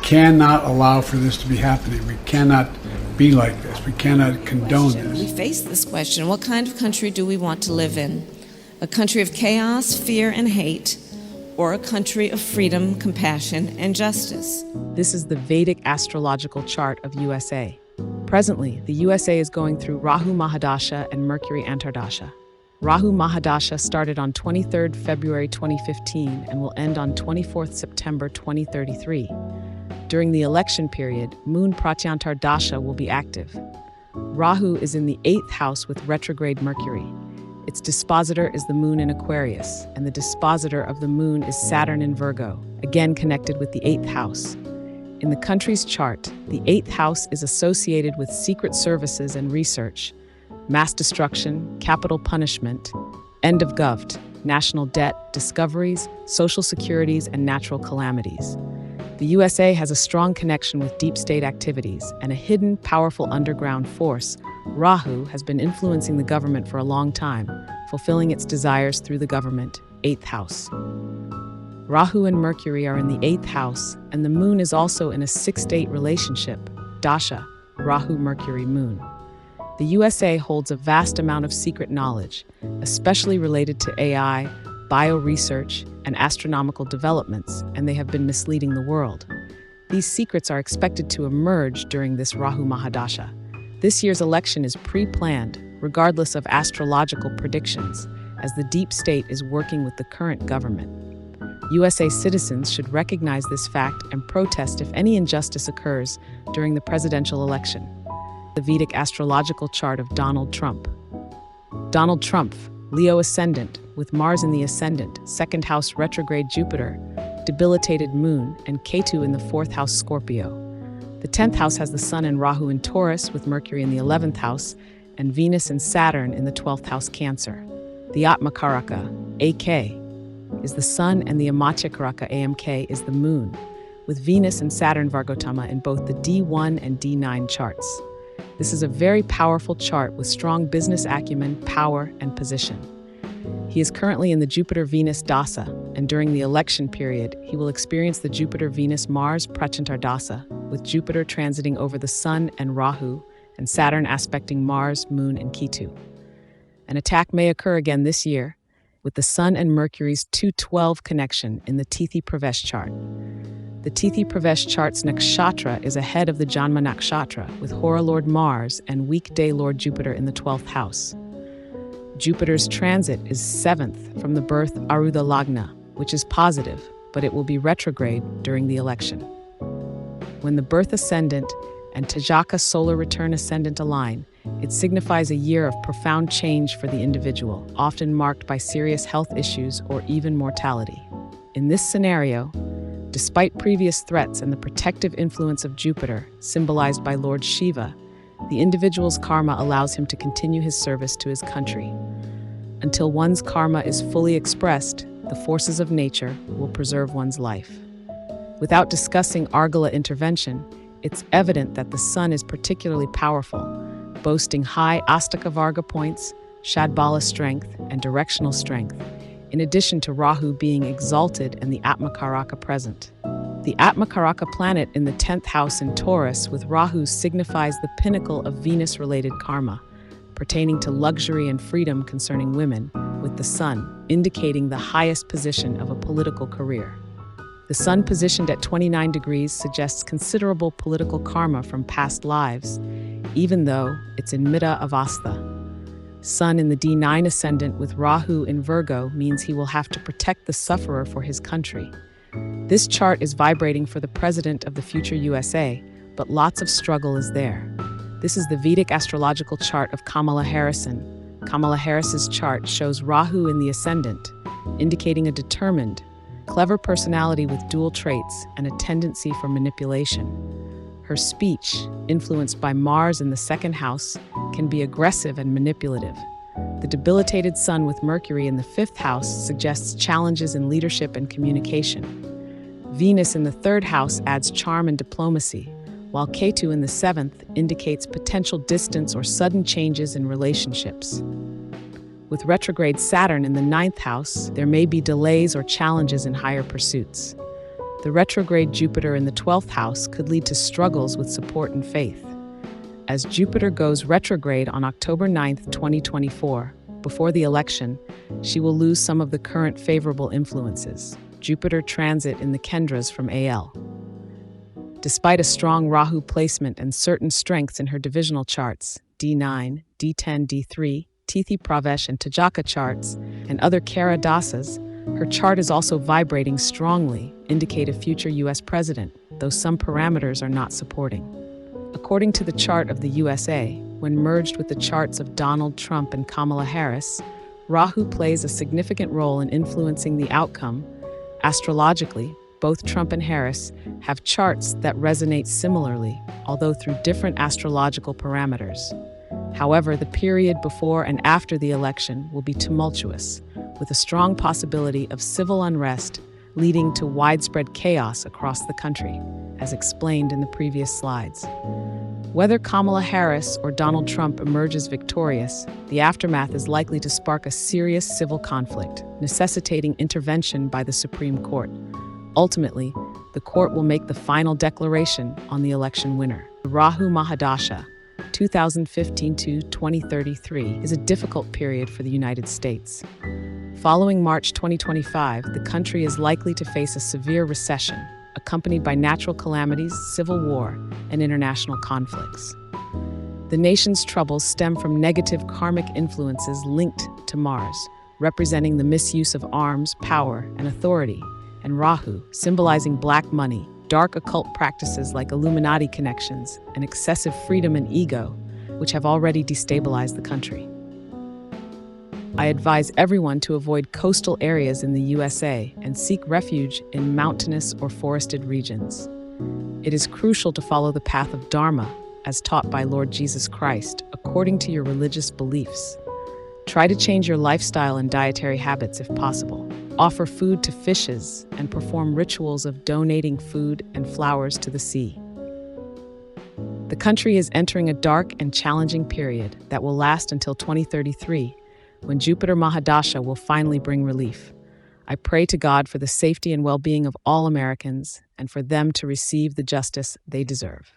cannot allow for this to be happening. We cannot be like this. We cannot condone We this. face this question: what kind of country do we want to live in? A country of chaos, fear, and hate, or a country of freedom, compassion, and justice? This is the Vedic astrological chart of USA. Presently, the USA is going through Rahu Mahadasha and Mercury Antardasha. Rahu Mahadasha started on 23rd February 2015 and will end on 24th September 2033. During the election period, Moon Pratyantardasha will be active. Rahu is in the 8th house with retrograde Mercury. Its dispositor is the moon in Aquarius, and the dispositor of the moon is Saturn in Virgo, again connected with the 8th house. In the country's chart, the 8th house is associated with secret services and research, mass destruction, capital punishment, end of govt, national debt, discoveries, social securities, and natural calamities. The USA has a strong connection with deep state activities, and a hidden, powerful underground force, Rahu, has been influencing the government for a long time, fulfilling its desires through the government, 8th house. Rahu and Mercury are in the 8th house, and the moon is also in a 6-8 relationship, Dasha, Rahu-Mercury-Moon. The USA holds a vast amount of secret knowledge, especially related to AI, bioresearch, and astronomical developments, and they have been misleading the world. These secrets are expected to emerge during this Rahu Mahadasha. This year's election is pre-planned, regardless of astrological predictions, as the deep state is working with the current government. USA citizens should recognize this fact and protest if any injustice occurs during the presidential election. The Vedic astrological chart of Donald Trump. Donald Trumph, Leo ascendant, with Mars in the ascendant, 2nd house retrograde Jupiter, debilitated moon, and Ketu in the 4th house Scorpio. The 10th house has the Sun and Rahu in Taurus, with Mercury in the 11th house, and Venus and Saturn in the 12th house Cancer. The Atmakaraka, AK, is the Sun, and the Amatyakaraka, AMK, is the Moon, with Venus and Saturn Vargotama in both the D1 and D9 charts. This is a very powerful chart with strong business acumen, power, and position. He is currently in the Jupiter-Venus Dasa, and during the election period, he will experience the Jupiter-Venus-Mars Pratyantardasa, with Jupiter transiting over the Sun and Rahu, and Saturn aspecting Mars, Moon, and Ketu. An attack may occur again this year, with the Sun and Mercury's 212 connection in the Tithi Pravesh chart. The Tithi Pravesh chart's nakshatra is ahead of the Janma nakshatra, with Hora Lord Mars and weekday Lord Jupiter in the 12th house. Jupiter's transit is 7th from the birth Arudha Lagna, which is positive, but it will be retrograde during the election. When the birth ascendant and Tajaka solar return ascendant align, it signifies a year of profound change for the individual, often marked by serious health issues or even mortality. In this scenario, despite previous threats and the protective influence of Jupiter, symbolized by Lord Shiva, the individual's karma allows him to continue his service to his country. Until one's karma is fully expressed, the forces of nature will preserve one's life. Without discussing Argala intervention, it's evident that the Sun is particularly powerful, boasting high Astaka Varga points, Shadbala strength, and directional strength, in addition to Rahu being exalted and the Atmakaraka present. The Atmakaraka planet in the 10th house in Taurus with Rahu signifies the pinnacle of Venus-related karma, pertaining to luxury and freedom concerning women, with the Sun indicating the highest position of a political career. The Sun positioned at 29 degrees suggests considerable political karma from past lives, even though it's in Midda Avastha. Sun in the D9 ascendant with Rahu in Virgo means he will have to protect the sufferer for his country. This chart is vibrating for the president of the future USA, but lots of struggle is there. This is the Vedic astrological chart of Kamala Harris. Kamala Harris's chart shows Rahu in the ascendant, indicating a determined, clever personality with dual traits and a tendency for manipulation. Her speech, influenced by Mars in the 2nd house, can be aggressive and manipulative. The debilitated Sun with Mercury in the 5th house suggests challenges in leadership and communication. Venus in the 3rd house adds charm and diplomacy, while Ketu in the 7th indicates potential distance or sudden changes in relationships. With retrograde Saturn in the 9th house, there may be delays or challenges in higher pursuits. the retrograde Jupiter in the 12th house could lead to struggles with support and faith. As Jupiter goes retrograde on October 9th, 2024, before the election, she will lose some of the current favorable influences. Jupiter transit in the Kendras from AL. Despite a strong Rahu placement and certain strengths in her divisional charts, D9, D10, D3, Tithi Pravesh and Tajaka charts, and other Kara dasas, her chart is also vibrating strongly, indicate a future U.S. president, though some parameters are not supporting. According to the chart of the USA, when merged with the charts of Donald Trump and Kamala Harris, Rahu plays a significant role in influencing the outcome. Astrologically, both Trump and Harris have charts that resonate similarly, although through different astrological parameters. However, the period before and after the election will be tumultuous, with a strong possibility of civil unrest leading to widespread chaos across the country, as explained in the previous slides. Whether Kamala Harris or Donald Trump emerges victorious, the aftermath is likely to spark a serious civil conflict, necessitating intervention by the Supreme Court. Ultimately, the court will make the final declaration on the election winner. The Rahu Mahadasha, 2015 to 2033, is a difficult period for the United States. Following March 2025, the country is likely to face a severe recession, accompanied by natural calamities, civil war, and international conflicts. The nation's troubles stem from negative karmic influences linked to Mars, representing the misuse of arms, power, and authority, and Rahu, symbolizing black money, dark occult practices like Illuminati connections, and excessive freedom and ego, which have already destabilized the country. I advise everyone to avoid coastal areas in the USA and seek refuge in mountainous or forested regions. It is crucial to follow the path of Dharma, as taught by Lord Jesus Christ, according to your religious beliefs. Try to change your lifestyle and dietary habits if possible. Offer food to fishes and perform rituals of donating food and flowers to the sea. The country is entering a dark and challenging period that will last until 2033, when Jupiter Mahadasha will finally bring relief. I pray to God for the safety and well-being of all Americans and for them to receive the justice they deserve.